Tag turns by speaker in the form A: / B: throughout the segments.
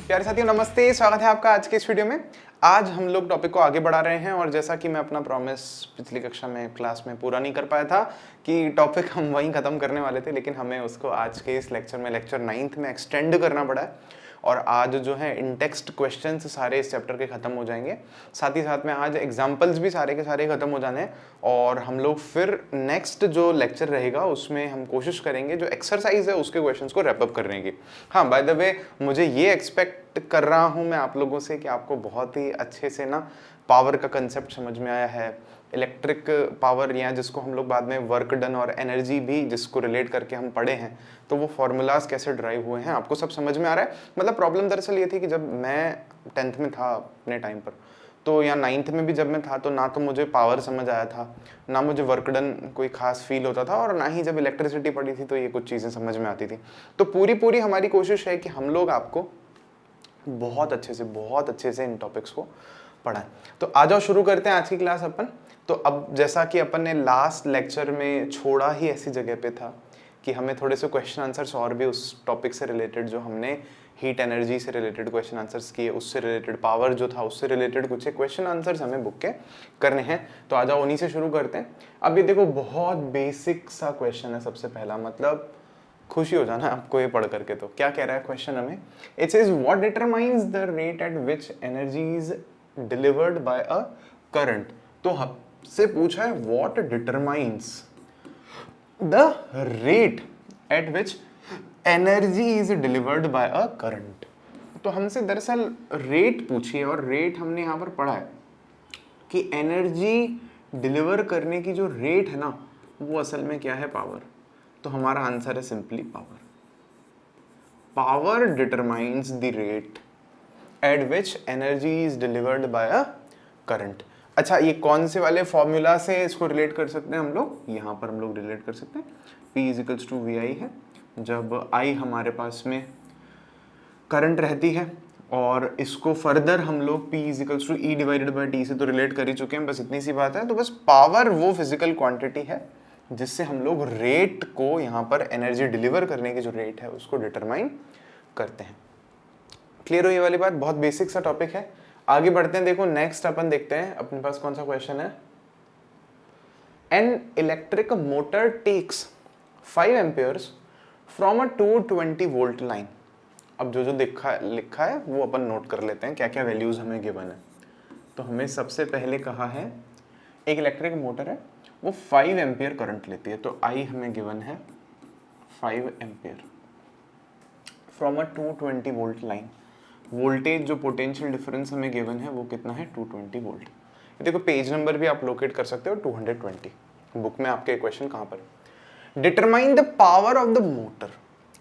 A: प्यारे साथियों नमस्ते, स्वागत है आपका आज के इस वीडियो में। आज हम लोग टॉपिक को आगे बढ़ा रहे हैं और जैसा कि मैं अपना प्रॉमिस पिछली कक्षा में क्लास में पूरा नहीं कर पाया था कि टॉपिक हम वहीं ख़त्म करने वाले थे, लेकिन हमें उसको आज के इस लेक्चर में लेक्चर 9th में एक्सटेंड करना पड़ा है और आज जो है इन टेक्स्ट क्वेश्चंस सारे इस चैप्टर के ख़त्म हो जाएंगे। साथ ही साथ में आज एग्जाम्पल्स भी सारे के सारे ख़त्म हो जाने हैं और हम लोग फिर नेक्स्ट जो लेक्चर रहेगा उसमें हम कोशिश करेंगे जो एक्सरसाइज है उसके क्वेश्चंस को रैप अप करने की। हाँ, बाय द वे मुझे ये एक्सपेक्ट कर रहा हूँ मैं आप लोगों से कि आपको बहुत ही अच्छे से ना पावर का कंसेप्ट समझ में आया है। इलेक्ट्रिक पावर या जिसको हम लोग बाद में वर्क डन और एनर्जी भी जिसको रिलेट करके हम पढ़े हैं, तो वो फॉर्मूलाज कैसे ड्राइव हुए हैं आपको सब समझ में आ रहा है। मतलब प्रॉब्लम दरअसल ये थी कि जब मैं 10th में था अपने टाइम पर, तो या 9th में भी जब मैं था, तो ना तो मुझे पावर समझ आया था, ना मुझे वर्क डन कोई खास फील होता था, और ना ही जब इलेक्ट्रिसिटी पढ़ी थी तो ये कुछ चीज़ें समझ में आती थी। तो पूरी हमारी कोशिश है कि हम लोग आपको बहुत अच्छे से इन टॉपिक्स को पढ़ाएं। तो आ जाओ शुरू करते हैं आज की क्लास अपन। तो अब जैसा कि अपन ने लास्ट लेक्चर में छोड़ा ही ऐसी जगह पे था कि हमें थोड़े से क्वेश्चन आंसर्स और भी उस टॉपिक से रिलेटेड, जो हमने हीट एनर्जी से रिलेटेड क्वेश्चन आंसर्स किए, उससे रिलेटेड पावर जो था उससे रिलेटेड कुछ क्वेश्चन आंसर्स हमें बुक के करने हैं। तो आ जाओ उन्हीं से शुरू करते हैं। अब ये देखो बहुत बेसिक सा क्वेश्चन है। सबसे पहला मतलब खुशी हो जाना आपको ये पढ़ करके। तो क्या कह रहा है क्वेश्चन हमें? It says what determines the rate at which energy is delivered by a current. तो हमसे पूछा है what determines the rate at which energy is delivered by a current. तो हमसे दरअसल रेट पूछी है और रेट हमने यहाँ पर पढ़ा है कि एनर्जी डिलीवर करने की जो रेट है ना, वो असल में क्या है? पावर। तो हमारा आंसर है simply power. Power determines the rate at which energy is delivered by a current. अच्छा, ये कौन से वाले फॉर्मूला से इसको रिलेट कर सकते हैं हम लोग? यहाँ पर हम लोग रिलेट कर सकते हैं, P इजिकल्स टू वी आई है। जब I हमारे पास में करंट रहती है और इसको फर्दर हम लोग P इजिकल्स to E divided by T से तो रिलेट कर ही चुके हैं, बस इतनी सी बात है। तो बस पावर वो फिजिकल क्वांटिटी है जिससे हम लोग रेट को, यहाँ पर एनर्जी डिलीवर करने की जो रेट है उसको डिटरमाइन करते हैं। क्लियर हो ये वाली बात? बहुत बेसिक सा टॉपिक है। आगे बढ़ते हैं। देखो नेक्स्ट अपन देखते हैं अपने पास कौन सा क्वेश्चन है। An electric motor takes 5 amperes from a 220 volt line. अब जो लिखा है वो अपन नोट कर लेते हैं, क्या क्या वैल्यूज हमें गिवन है। तो हमें सबसे पहले कहा है एक इलेक्ट्रिक मोटर है, वो 5 एम्पियर करंट लेती है। तो I हमें गिवन है 5 ampere from a 220 volt line. Voltage जो पोटेंशियल डिफरेंस हमें गिवन है वो कितना है? 220 वोल्ट। ये देखो पेज नंबर भी आप लोकेट कर सकते हो, 220 बुक में आपके क्वेश्चन कहाँ पर। Determine the power of the motor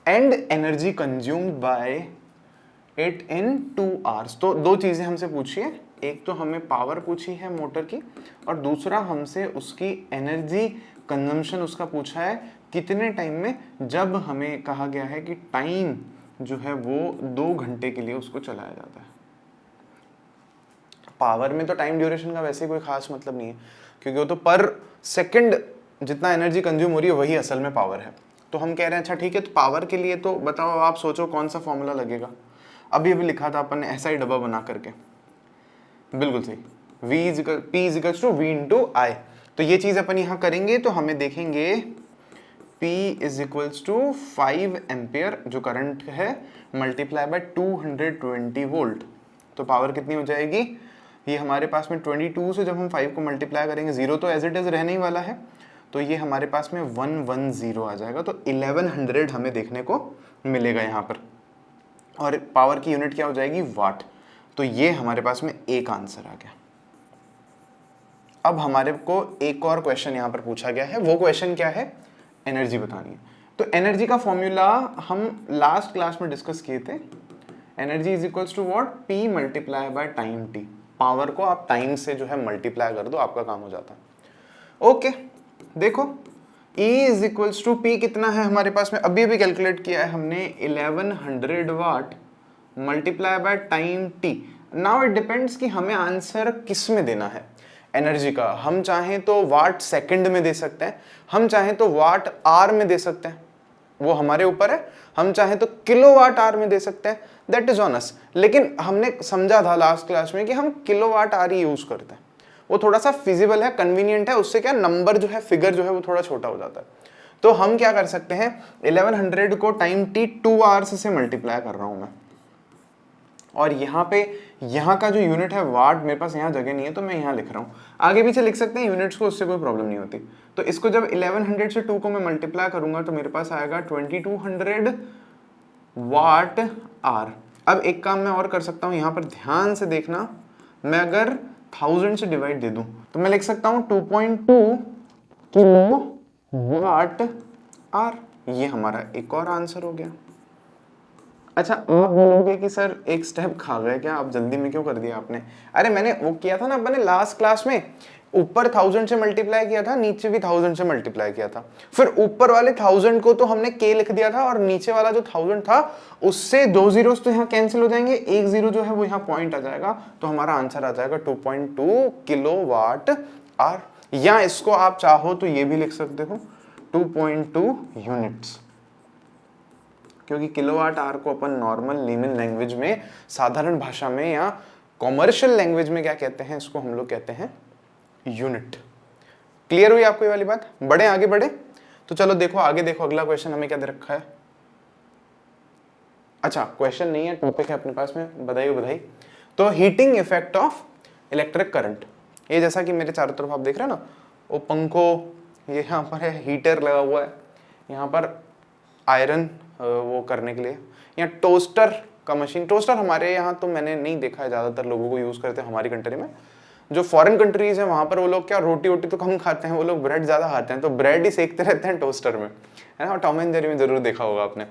A: and energy consumed by it in 2 hours. तो दो चीजें हमसे पूछी है, एक तो हमें पावर पूछी है मोटर की और दूसरा हमसे उसकी एनर्जी कंजम्पशन उसका पूछा है कितने टाइम में, जब हमें कहा गया है कि टाइम जो है वो 2 घंटे के लिए उसको चलाया जाता है। पावर में तो टाइम ड्यूरेशन का वैसे कोई खास मतलब नहीं है, क्योंकि वो तो पर सेकंड जितना एनर्जी कंज्यूम हो रही है वही असल में पावर है। तो हम कह रहे हैं अच्छा ठीक है, तो पावर के लिए तो बताओ, आप सोचो कौन सा फॉर्मूला लगेगा। अभी लिखा था अपन ने ऐसा ही डब्बा बना करके, बिल्कुल सही, P इजिकल्स to V into I. तो ये चीज अपन यहाँ करेंगे तो हमें देखेंगे P is equals to 5 ampere जो करंट है मल्टीप्लाई बाय 220 वोल्ट। तो पावर कितनी हो जाएगी? ये हमारे पास में 22 से जब हम 5 को मल्टीप्लाई करेंगे, 0 तो एज इट इज रहने ही वाला है, तो ये हमारे पास में 110 आ जाएगा। तो 1100 हमें देखने को मिलेगा यहाँ पर, और पावर की यूनिट क्या हो जाएगी? वाट। तो ये हमारे पास में एक आंसर आ गया। अब हमारे को एक और क्वेश्चन यहाँ पर पूछा गया है। वो क्वेश्चन क्या है? एनर्जी बतानी है। तो एनर्जी का फॉर्मूला हम लास्ट क्लास में डिस्कस किए थे। Energy is equals to what? P multiply by time T। Power को आप टाइम से जो है मल्टीप्लाई कर दो, आपका काम हो जाता है। ओके, देखो E is equals to P कितना है हमारे पास में? अभी भी कैलकुलेट किया है हमने, 1100 watt multiply by time T। Now it depends कि हमें आंसर किस में देना है एनर्जी का। हम चाहें तो वाट सेकंड में दे सकते हैं, हम चाहें तो वाट आवर में दे सकते हैं, वो हमारे ऊपर है। हम चाहें तो किलोवाट आवर में दे सकते हैं, दैट इज ऑन अस। लेकिन हमने समझा था लास्ट क्लास में कि हम किलोवाट आवर यूज करते हैं, वो थोड़ा सा फिजिबल है, कन्वीनियंट है, उससे क्या नंबर जो है, फिगर जो है वो थोड़ा छोटा हो जाता है। तो हम क्या कर सकते हैं, 1100 को टाइम t 2 आवर्स से मल्टीप्लाई कर रहा हूं मैं, और यहाँ पे यहाँ का जो यूनिट है वाट, मेरे पास यहाँ जगह नहीं है तो मैं यहाँ लिख रहा हूँ, आगे पीछे लिख सकते हैं यूनिट्स को, उससे कोई प्रॉब्लम नहीं होती। तो इसको जब 1100 से 2 को मैं मल्टीप्लाई करूंगा तो मेरे पास आएगा 2200 वाट आर। अब एक काम मैं और कर सकता हूँ, यहाँ पर ध्यान से देखना, मैं अगर 1000 से डिवाइड दे दूं तो मैं लिख सकता हूँ 2.2 किलो वाट आर। ये हमारा एक और आंसर हो गया। अच्छा, आप बोलोगे कि सर एक स्टेप खा गए क्या, आप जल्दी में क्यों कर दिया आपने? अरे मैंने वो किया था ना अपने लास्ट क्लास में, ऊपर 1000 से मल्टीप्लाई किया था, नीचे भी 1000 से मल्टीप्लाई किया था, फिर ऊपर वाले 1000 को तो हमने k लिख दिया था, और नीचे वाला जो 1000 था उससे 2 जीरोस तो यहाँ कैंसिल हो जाएंगे, एक जीरो जो है वो यहाँ पॉइंट आ जाएगा, तो हमारा आंसर आ जाएगा 2.2 किलोवाट आवर। या इसको आप चाहो तो ये भी लिख सकते हो 2.2 यूनिट्स, क्योंकि किलोवाट आवर को अपन नॉर्मल लेमन लैंग्वेज में, साधारण भाषा में या कॉमर्शियल लैंग्वेज में क्या कहते हैं, इसको हम लोग कहते हैं यूनिट। क्लियर हुई आपको ये वाली बात? बढ़े आगे बढ़े, तो चलो देखो आगे, देखो अगला क्वेश्चन हमें क्या दे रखा है। अच्छा, क्वेश्चन नहीं है, टॉपिक है अपने पास में, बधाई हो बधाई। तो heating effect of electric current, ये जैसा कि मेरे चारों तरफ आप देख रहे हैं ना, वो पंखो ये यहाँ पर है, हीटर लगा हुआ है यहाँ पर आयरन वो करने के लिए, या टोस्टर का मशीन। टोस्टर हमारे यहाँ तो मैंने नहीं देखा है ज़्यादातर लोगों को यूज़ करते हैं हमारी कंट्री में। जो फॉरेन कंट्रीज है वहाँ पर वो लोग क्या रोटी वोटी तो कम खाते हैं, वो लोग ब्रेड ज़्यादा खाते हैं, तो ब्रेड ही सेकते रहते हैं टोस्टर में, है ना। टॉम एंड जेरी में ज़रूर देखा होगा आपने।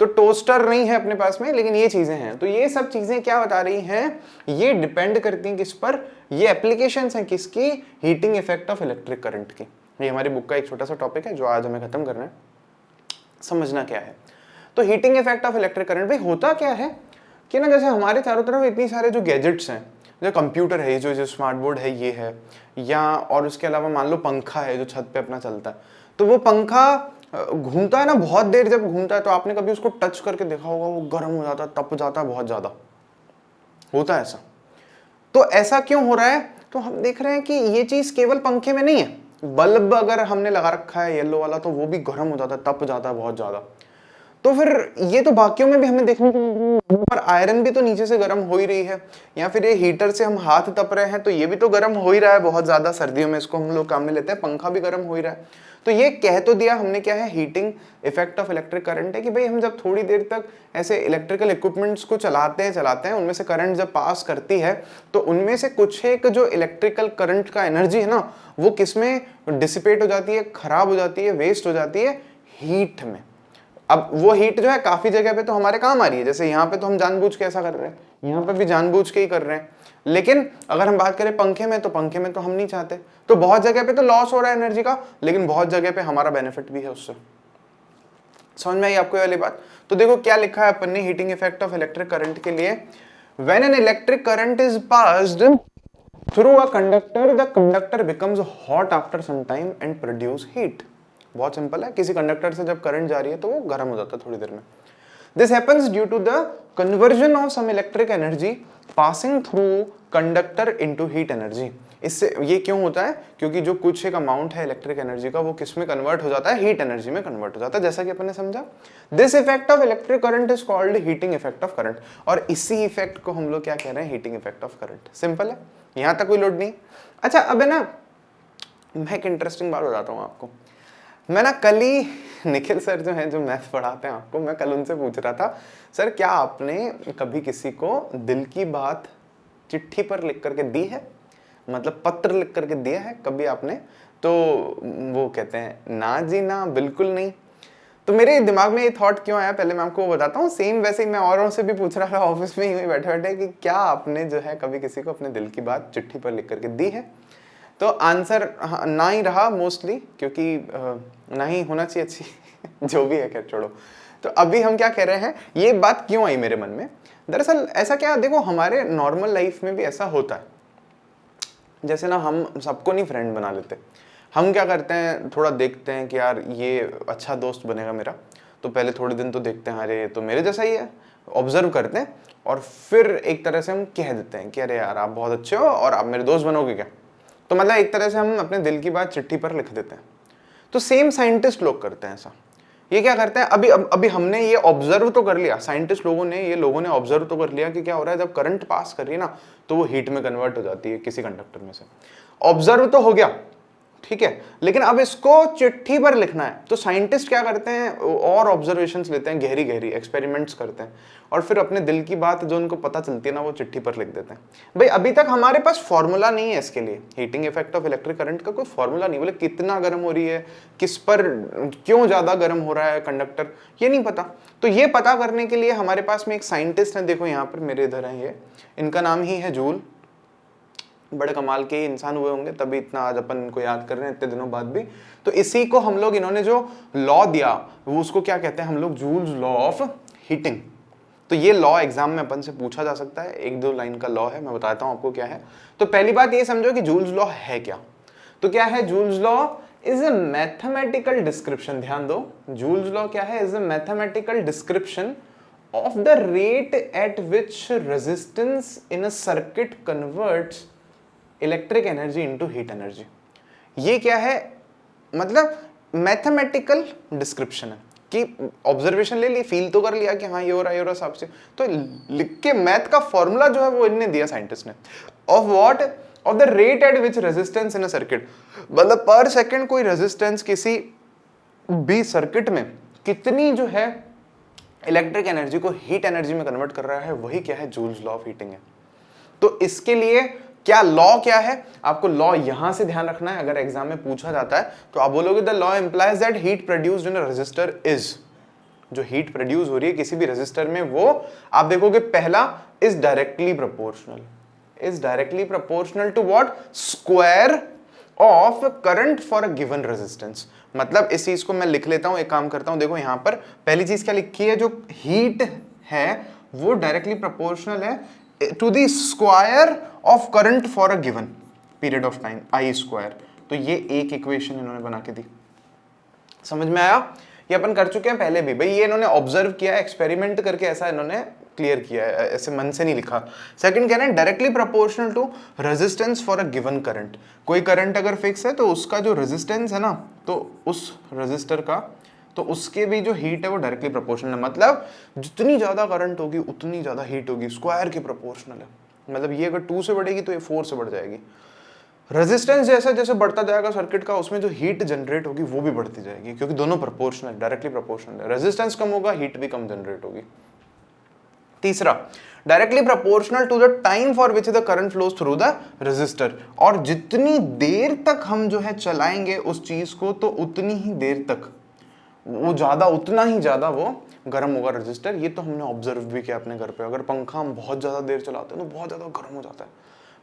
A: तो टोस्टर नहीं है अपने पास में, लेकिन ये चीज़ें हैं। तो ये सब चीज़ें क्या बता रही हैं, ये डिपेंड करती हैं किस पर, ये एप्लीकेशंस हैं किसकी, heating effect of electric current की। ये हमारी बुक का एक छोटा सा टॉपिक है जो आज हमें खत्म करना है। समझना क्या है, तो heating effect of electric current भाई होता क्या है कि ना, जैसे हमारे चारों तरफ इतनी सारे जो गैजेट्स हैं, जो कंप्यूटर है, जो स्मार्ट बोर्ड है ये है, या और उसके अलावा मान लो पंखा है जो छत पे अपना चलता है, तो वो पंखा घूमता है ना, बहुत देर जब घूमता है तो आपने कभी उसको टच करके देखा होगा, वो गर्म हो जाता है, तप जाता है, बहुत ज्यादा होता है ऐसा। तो ऐसा क्यों हो रहा है, तो हम देख रहे हैं कि ये चीज केवल पंखे में नहीं है, बल्ब अगर हमने लगा रखा है येलो वाला तो वो भी गर्म हो जाता है, तप जाता है बहुत ज्यादा। तो फिर ये तो बाकियों में भी हमें देखने को मिल रही है, पर आयरन भी तो नीचे से गर्म हो ही रही है, या फिर ये हीटर से हम हाथ तप रहे हैं तो ये भी तो गर्म हो ही रहा है बहुत ज्यादा, सर्दियों में इसको हम लोग काम में लेते हैं, पंखा भी गर्म हो ही रहा है। तो ये कह तो दिया हमने क्या है, heating effect of electric current है कि भाई हम जब थोड़ी देर तक ऐसे इलेक्ट्रिकल इक्विपमेंट्स को चलाते हैं, उनमें से करंट जब पास करती है तो उनमें से कुछ एक जो इलेक्ट्रिकल करंट का एनर्जी है ना, वो किसमें डिसिपेट हो जाती है, खराब हो जाती है, वेस्ट हो जाती है, हीट में। अब वो हीट जो है काफी जगह पे तो हमारे काम आ रही है, जैसे यहाँ पे तो हम जानबूझ के ऐसा कर रहे हैं, यहाँ पे भी जानबूझ के ही कर रहे हैं, लेकिन अगर हम बात करें पंखे में, तो पंखे में तो हम नहीं चाहते, तो बहुत जगह पे तो लॉस हो रहा है एनर्जी का, लेकिन बहुत जगह पे हमारा बेनिफिट भी है उससे। समझ में आई आपको ये वाली बात? तो देखो क्या लिखा है अपन ने heating effect of electric current के लिए, when an electric current is passed through a conductor the conductor becomes hot after some time and produce heat. बहुत सिंपल है, किसी कंडक्टर से जब करंट जा रही है तो वो गर्म हो जाता है थोड़ी देर में। This happens due to the conversion of some electric energy passing through conductor into heat energy. इससे ये क्यों होता है, क्योंकि जो कुछ एक अमाउंट है इलेक्ट्रिक एनर्जी का वो किस में कन्वर्ट हो जाता है, हीट एनर्जी में कन्वर्ट हो जाता है, जैसा कि अपन ने समझा। This effect of electric current is called heating effect of current, और इसी इफेक्ट को हम लोग क्या कह रहे हैं, heating effect of current. Simple है, यहां तक कोई लोड नहीं। अच्छा, अब है ना, मैं एक इंटरेस्टिंग बात बताता हूँ आपको। मैं ना कल ही निखिल सर जो हैं, जो मैथ पढ़ाते हैं आपको, मैं कल उनसे पूछ रहा था, सर क्या आपने कभी किसी को दिल की बात चिट्ठी पर लिख करके दी है, मतलब पत्र लिख करके दिया है कभी आपने? तो वो कहते हैं ना जी ना, बिल्कुल नहीं। तो मेरे दिमाग में ये थॉट क्यों आया, पहले मैं आपको बताता हूँ। सेम वैसे ही मैं औरों से भी पूछ रहा था ऑफिस में ही बैठे बैठे कि क्या आपने जो है कभी किसी को अपने दिल की बात चिट्ठी पर लिख करके दी है? तो आंसर ना ही रहा मोस्टली, क्योंकि ना ही होना चाहिए अच्छी जो भी है, खैर छोड़ो। तो अभी हम क्या कह रहे हैं, ये बात क्यों आई मेरे मन में, दरअसल ऐसा क्या, देखो हमारे नॉर्मल लाइफ में भी ऐसा होता है, जैसे ना हम सबको नहीं फ्रेंड बना लेते, हम क्या करते हैं, थोड़ा देखते हैं कि यार ये अच्छा दोस्त बनेगा मेरा, तो पहले थोड़े दिन तो देखते हैं अरे ये तो मेरे जैसा ही है, ऑब्जर्व करते हैं और फिर एक तरह से हम कह देते हैं कि अरे यार आप बहुत अच्छे हो और आप मेरे दोस्त बनोगे क्या। तो मतलब एक तरह से हम अपने दिल की बात चिट्ठी पर लिख देते हैं। तो सेम साइंटिस्ट लोग करते हैं ऐसा। ये क्या करते हैं, अभी हमने ये ऑब्जर्व तो कर लिया, साइंटिस्ट लोगों ने, ये लोगों ने ऑब्जर्व तो कर लिया कि क्या हो रहा है, जब करंट पास कर रही है ना तो वो हीट में कन्वर्ट हो जाती है किसी कंडक्टर में से। ऑब्जर्व तो हो गया, ठीक है, लेकिन अब इसको चिट्ठी पर लिखना है। तो साइंटिस्ट क्या करते हैं, और ऑब्जर्वेशंस लेते हैं, गहरी गहरी एक्सपेरिमेंट्स करते हैं और फिर अपने दिल की बात जो उनको पता चलती है ना वो चिट्ठी पर लिख देते हैं। भाई अभी तक हमारे पास फॉर्मूला नहीं है इसके लिए, heating effect of electric current का कोई फॉर्मूला नहीं, बोले कितना गर्म हो रही है, किस पर क्यों ज्यादा गर्म हो रहा है कंडक्टर, ये नहीं पता। तो ये पता करने के लिए हमारे पास में एक साइंटिस्ट है, देखो यहाँ पर मेरे इधर है ये, इनका नाम ही है जूल। बड़े कमाल के इंसान हुए होंगे तभी इतना आज अपन इनको याद कर रहे हैं इतने दिनों बाद भी। तो इसी को हम लोग, इन्होंने जो लॉ दिया वो उसको क्या कहते हैं हम लोग, जूल्स लॉ ऑफ हीटिंग। तो ये लॉ एग्जाम में अपन से पूछा जा सकता है, एक दो लाइन का लॉ है, मैं बताता हूं आपको क्या है। तो पहली बात ये समझो कि जूल्स लॉ है क्या। तो क्या है joules law, is a mathematical description, ध्यान दो, जूल्स लॉ क्या है, is a mathematical description of the rate at which resistance in a circuit converts electric energy into heat energy। ये क्या है, मतलब मैथमेटिकल डिस्क्रिप्शन है कि ऑब्जर्वेशन ले ली, फील तो कर लिया कि हाँ ये हो रहा है, ये हो रहा साहब से, तो लिख के मैथ का फॉर्मूला जो है वो इनने दिया साइंटिस्ट ने, of what, of the rate at which resistance in a circuit, मतलब पर सेकंड कोई रेजिस्टेंस किसी भी सर्किट में कितनी जो है इलेक्ट्रिक एनर्जी को हीट एनर्जी में कन्वर्ट कर रहा है, वही क्या है, जूल्स लॉ ऑफ हीटिंग है। तो इसके लिए क्या लॉ क्या है, आपको लॉ यहां से ध्यान रखना है, अगर एग्जाम में पूछा जाता है तो आप बोलोगे the law implies that heat produced in a resistor is, जो हीट प्रोड्यूस हो रही है किसी भी रेजिस्टर में वो आप देखोगे पहला is directly proportional, is directly proportional to what, square of current for a given resistance. मतलब इस चीज को मैं लिख लेता हूं, एक काम करता हूं, देखो यहां पर पहली चीज क्या लिखी है, जो हीट है वो डायरेक्टली प्रोपोर्शनल है to the square of current for a given period of time, I square. तो ये एक इक्वेशन इन्होंने बना के दी, समझ में आया। ये अपन कर चुके हैं पहले भी, भाई ये इन्होंने ऑब्जर्व किया, एक्सपेरिमेंट करके ऐसा इन्होंने क्लियर किया है, ऐसे मन से नहीं लिखा। सेकंड क्या है, directly proportional to resistance for a given current, कोई करंट अगर फिक्स है तो उसका जो रेजिस्टेंस है ना, तो उस रेजिस्टर का, तो उसके भी जो हीट है वो डायरेक्टली प्रोपोर्शनल है, मतलब जितनी ज्यादा करंट होगी उतनी ज्यादा हीट होगी, स्क्वायर के प्रोपोर्शनल है। मतलब ये अगर 2 से बढ़ेगी तो ये 4 से बढ़ जाएगी। रेजिस्टेंस जैसे जैसे बढ़ता जाएगा सर्किट का, उसमें जो हीट जनरेट होगी वो भी बढ़ती जाएगी, क्योंकि दोनों प्रोपोर्शनल, डायरेक्टली प्रोपोर्शनल है। रेजिस्टेंस कम होगा, हीट भी कम जनरेट होगी। तीसरा, directly proportional to the time for which the current flows through the resistor, और जितनी देर तक हम जो है चलाएंगे उस चीज को, तो उतनी ही देर तक वो ज्यादा, उतना ही ज्यादा वो गर्म होगा रेजिस्टर। ये तो हमने ऑब्जर्व भी किया अपने घर पे, अगर पंखा हम बहुत ज्यादा देर चलाते हैं तो बहुत ज्यादा गर्म हो जाता है,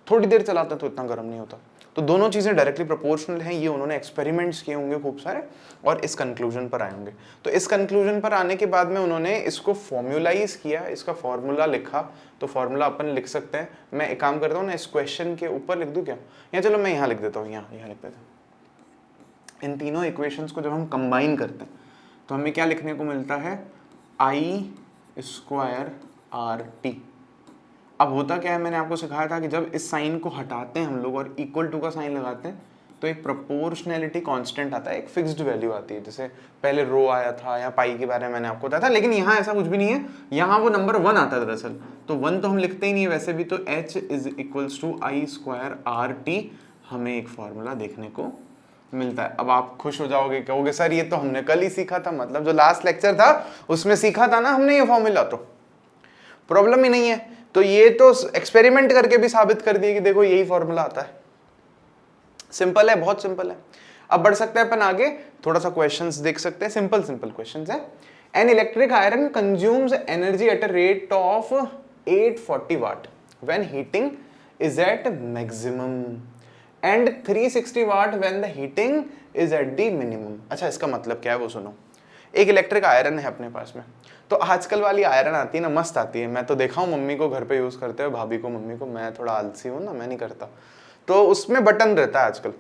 A: थोड़ी देर चलाते हैं तो इतना गर्म नहीं होता। तो दोनों चीजें डायरेक्टली प्रोपोर्शनल हैं, ये उन्होंने एक्सपेरिमेंट्स किए होंगे खूब सारे और इस कंक्लूजन पर आए होंगे। तो इस कंक्लूजन पर आने के बाद में उन्होंने इसको फॉर्मूलाइज किया, इसका फॉर्मूला लिखा। तो फॉर्मूला अपन लिख सकते हैं, मैं एक काम करता हूँ ना, इस क्वेश्चन के ऊपर लिख दूं क्या, या चलो मैं यहाँ लिख देता हूँ, यहाँ लिख देता हूँ। इन तीनों इक्वेशंस को जब हम कंबाइन करते हैं तो हमें क्या लिखने को मिलता है, आई स्क्वायर आर टी। अब होता क्या है, मैंने आपको सिखाया था कि जब इस साइन को हटाते हैं हम लोग और इक्वल टू का साइन लगाते हैं तो एक प्रोपोर्शनैलिटी कांस्टेंट आता है, एक फिक्स्ड वैल्यू आती है। जैसे पहले रो आया था या पाई के बारे में मैंने आपको बताया था, लेकिन यहाँ ऐसा कुछ भी नहीं है, यहाँ वो नंबर 1 आता है दरअसल। तो 1 तो हम लिखते ही नहीं है वैसे भी, तो h is equals to I square R T, हमें एक फॉर्मूला देखने को मिलता है। अब आप खुश हो जाओगे, कहोगे सर ये तो हमने कल ही सीखा था, मतलब जो लास्ट लेक्चर था उसमें सीखा था ना हमने ये फॉर्मूला, तो प्रॉब्लम ही नहीं है। तो ये तो एक्सपेरिमेंट करके भी साबित कर दिए कि देखो यही फॉर्मूला आता है। सिंपल है, बहुत सिंपल है। अब बढ़ सकते हैं अपन आगे, थोड़ा सा क्वेश्चंस देख सकते हैं, सिंपल सिंपल क्वेश्चंस है। An electric iron consumes energy at a rate of 840 watt when heating is at maximum and 360 watt when the heating is at the minimum. अच्छा, इसका मतलब क्या है वो सुनो। एक इलेक्ट्रिक आयरन है अपने पास में, तो आजकल वाली आयरन आती है ना, मस्त आती है, मैं तो देखा हूँ मम्मी को घर पे यूज करते हुए, भाभी को, मम्मी को, मैं थोड़ा आलसी हूँ ना, मैं नहीं करता। तो उसमें बटन रहता है आजकल,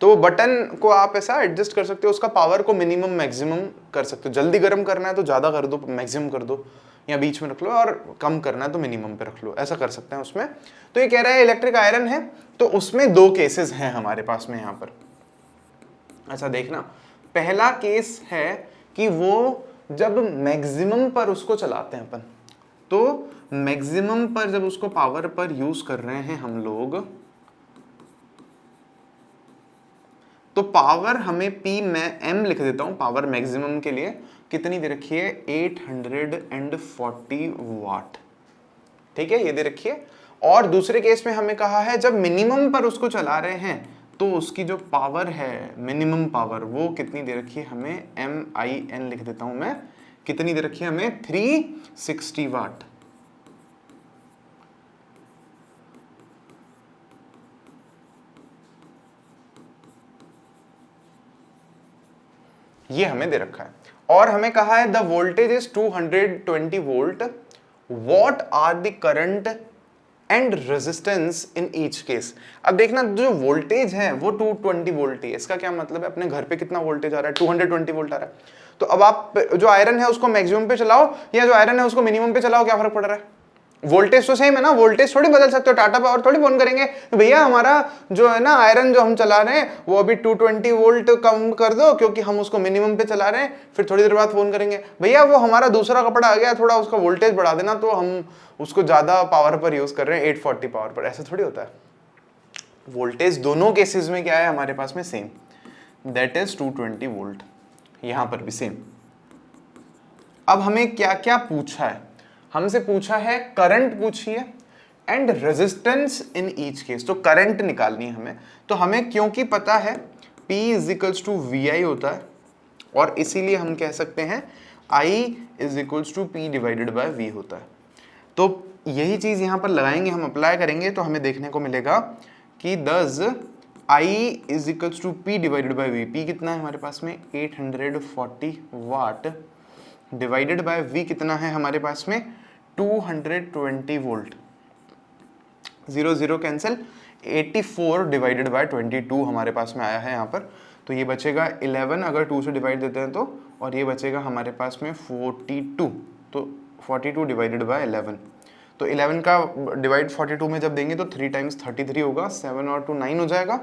A: तो वो बटन को आप ऐसा एडजस्ट कर सकते हो, उसका पावर को मिनिमम मैक्सिमम कर सकते हो। जल्दी गर्म करना है तो ज्यादा कर दो, मैक्सिमम कर दो, या बीच में रख लो, और कम करना है तो मिनिमम पे रख लो, ऐसा कर सकते हैं उसमें। तो ये कह रहा है इलेक्ट्रिक आयरन है, तो उसमें दो केसेस हैं हमारे पास में यहाँ पर। अच्छा देखना, पहला केस है कि वो जब मैक्सिमम पर उसको चलाते हैं अपन, तो मैक्सिमम पर जब उसको पावर पर यूज कर रहे हैं हम लोग, तो पावर हमें P, मैं M लिख देता हूं पावर मैक्सिमम के लिए, कितनी दे रखी है 840 वाट, ठीक है, ये दे रखी है। और दूसरे केस में हमें कहा है जब मिनिमम पर उसको चला रहे हैं तो उसकी जो पावर है मिनिमम पावर वो कितनी दे रखी है हमें, MIN लिख देता हूं मैं, कितनी दे रखी है हमें 360 वाट। ये हमें दे रखा है। और हमें कहा है the voltage is 220 volt, what are the current and resistance in each case. अब देखना जो वोल्टेज है वो 220 वोल्ट है, इसका क्या मतलब है, अपने घर पे कितना वोल्टेज आ रहा है 220 वोल्ट आ रहा है। तो अब आप जो आयरन है उसको मैक्सिमम पे चलाओ या जो आयरन है उसको मिनिमम पे चलाओ, क्या फर्क पड़ रहा है, वोल्टेज तो सेम है ना, वोल्टेज थोड़ी बदल सकते हो, टाटा पावर थोड़ी फोन करेंगे भैया हमारा जो है ना आयरन जो हम चला रहे हैं वो अभी 220 वोल्ट कम कर दो क्योंकि हम उसको मिनिमम पे चला रहे हैं, फिर थोड़ी देर बाद फोन करेंगे भैया वो हमारा दूसरा कपड़ा आ गया थोड़ा उसका वोल्टेज बढ़ा देना, तो हम उसको ज्यादा पावर पर यूज कर रहे हैं 840 पावर पर, ऐसा थोड़ी होता है। वोल्टेज दोनों केसेस में क्या है हमारे पास में सेम, दैट इज 220 वोल्ट, यहां पर भी सेम। अब हमें क्या क्या पूछा है, हमसे पूछा है करंट पूछी है and resistance in each case, तो करंट निकालनी है हमें। तो हमें क्योंकि पता है P इज टू VI होता है और इसीलिए हम कह सकते हैं I is to P divided by V होता है। तो यही चीज यहां पर लगाएंगे, हम अप्लाई करेंगे तो हमें देखने को मिलेगा कि thus I is to P divided by V, P कितना है हमारे पास में 840 वाट डिवाइडेड बाय V कितना है हमारे पास में 220 वोल्ट, 0 0 कैंसिल, 84 डिवाइडेड बाय 22 हमारे पास में आया है यहाँ पर। तो ये बचेगा 11 अगर 2 से डिवाइड देते हैं तो, और ये बचेगा हमारे पास में 42, तो 42 डिवाइडेड बाय 11, तो 11 का डिवाइड 42 में जब देंगे तो 3 टाइम्स 33 होगा, 7 और 2 9 हो जाएगा,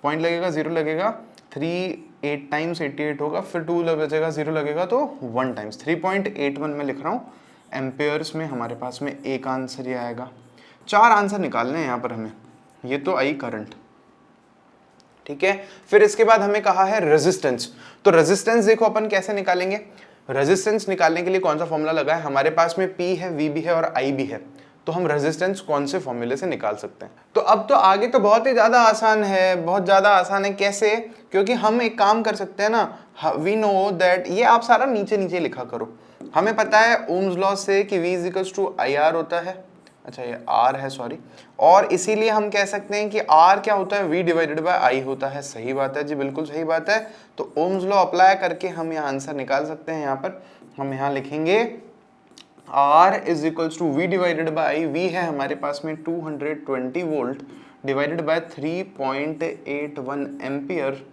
A: पॉइंट लगेगा 0 लगेगा, 3 8 टाइम्स 88 होगा, फिर 2 बचेगा 0 लगेगा तो 1 टाइम्स 3.81 में लिख रहा हूँ एम्पेयर्स में हमारे पास में एक आंसर ये आएगा। 4 आंसर निकालने हैं यहाँ पर हमें, ये तो आई करंट, ठीक है। फिर इसके बाद हमें कहा है रेजिस्टेंस, तो रेजिस्टेंस देखो अपन कैसे निकालेंगे, रेजिस्टेंस निकालने के लिए कौन सा फॉर्मूला लगा है, हमारे पास में P है, V भी है और I भी है, तो हम रेजिस्टेंस कौन से फॉर्मूले से निकाल सकते हैं। तो अब तो आगे तो बहुत ही ज्यादा आसान है, बहुत ज्यादा आसान है, कैसे, क्योंकि हम एक काम कर सकते हैं ना, वी नो दैट, ये आप सारा नीचे नीचे लिखा करो, हमें पता है ओम्स लॉ से कि V इज टू IR होता है, अच्छा ये R है सॉरी, और इसीलिए हम कह सकते हैं कि R क्या होता है V डिवाइडेड बाय I होता है, सही बात है जी, बिल्कुल सही बात है। तो ओम्स लॉ अप्लाई करके हम यहाँ आंसर निकाल सकते हैं। यहाँ पर हम यहाँ लिखेंगे R is equals to V divided by V है हमारे पास में 220 वोल्ट डिवाइडेड बाय 3.81 एम्पियर,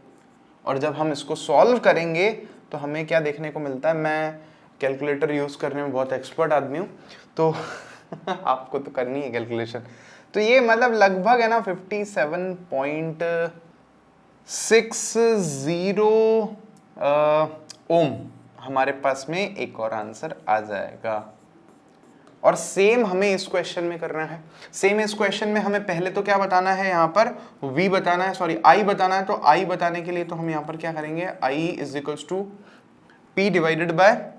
A: और जब हम इसको सॉल्व करेंगे तो हमें क्या देखने को मिलता है, मैं कैलकुलेटर यूज करने में बहुत एक्सपर्ट आदमी हूँ तो आपको तो करनी है कैलकुलेशन, तो ये मतलब लगभग है ना 57.60 ओम हमारे पास में एक और आंसर आ जाएगा। और सेम हमें इस क्वेश्चन में करना है, सेम इस क्वेश्चन में हमें पहले तो क्या बताना है, यहाँ पर V बताना है, सॉरी I बताना है, तो I बताने के लिए तो हम यहाँ पर क्या करेंगे, I is equals to P divided by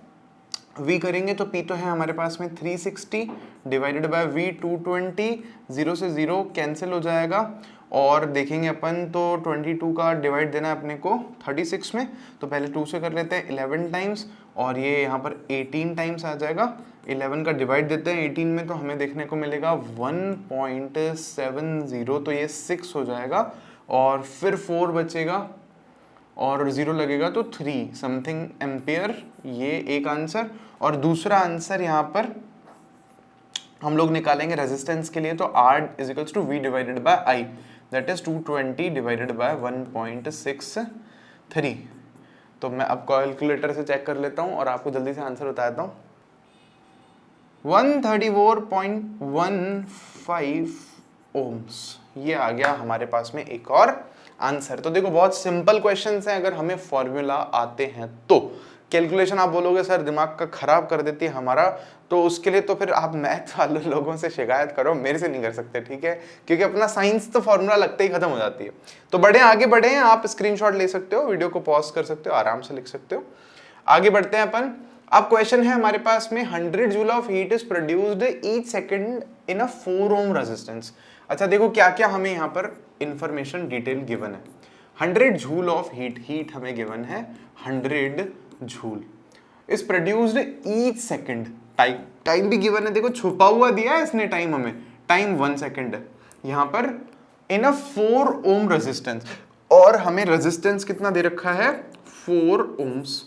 A: V करेंगे, तो P तो है हमारे पास में 360 डिवाइडेड बाय V 220, 0 से 0 कैंसिल हो जाएगा, और देखेंगे अपन तो 22 का डिवाइड देना है अपने को 36 में, तो पहले 2 से कर लेते हैं 11 टाइम्स, और ये यहाँ पर 18 टाइम्स आ जाएगा, 11 का डिवाइड देते हैं 18 में तो हमें देखने को मिलेगा 1.70, तो ये 6 हो जाएगा, और फिर 4 बचेगा और 0 लगेगा तो 3 समथिंग एम्पियर, ये एक आंसर। और दूसरा आंसर यहाँ पर हम लोग निकालेंगे रेजिस्टेंस के लिए, तो R is equals to V divided by I, that is 220 divided by 1.63। तो मैं अब कैलकुलेटर से चेक कर लेता हूँ और आपको जल्दी से आंसर बता देता हूँ। 134.15 ओम्स। ये आ गया हमारे पास में एक और आंसर। तो देखो बहुत सिंपल क्वेश्चंस हैं, अगर हमें फॉर्मूला आते हैं तो। कैलकुलेशन आप बोलोगे सर दिमाग का खराब कर देती है हमारा, तो उसके लिए तो फिर आप मैथ वाले लोगों से शिकायत करो, मेरे से नहीं कर सकते, ठीक है, क्योंकि अपना साइंस तो फॉर्मूला लगते ही खत्म हो जाती है। तो बड़े आगे बढ़े हैं, आप स्क्रीनशॉट ले सकते हो, वीडियो को पॉज कर सकते हो, आराम से लिख सकते हो। आगे बढ़ते हैं अपन। अब क्वेश्चन है हमारे पास में 100 joule of heat is produced each second in a 4 ohm resistance. अच्छा देखो क्या क्या हमें यहाँ पर इंफॉर्मेशन डिटेल गिवन है। 100 जूल ऑफ हीट हमें गिवन है, 100 joule is produced each second. Time भी गिवन है, देखो छुपा हुआ दिया है इसने टाइम, हमें टाइम 1 सेकंड है यहाँ पर, इन अ 4 ओम रेजिस्टेंस, और हमें रेजिस्टेंस कितना दे रखा है, 4 ohms.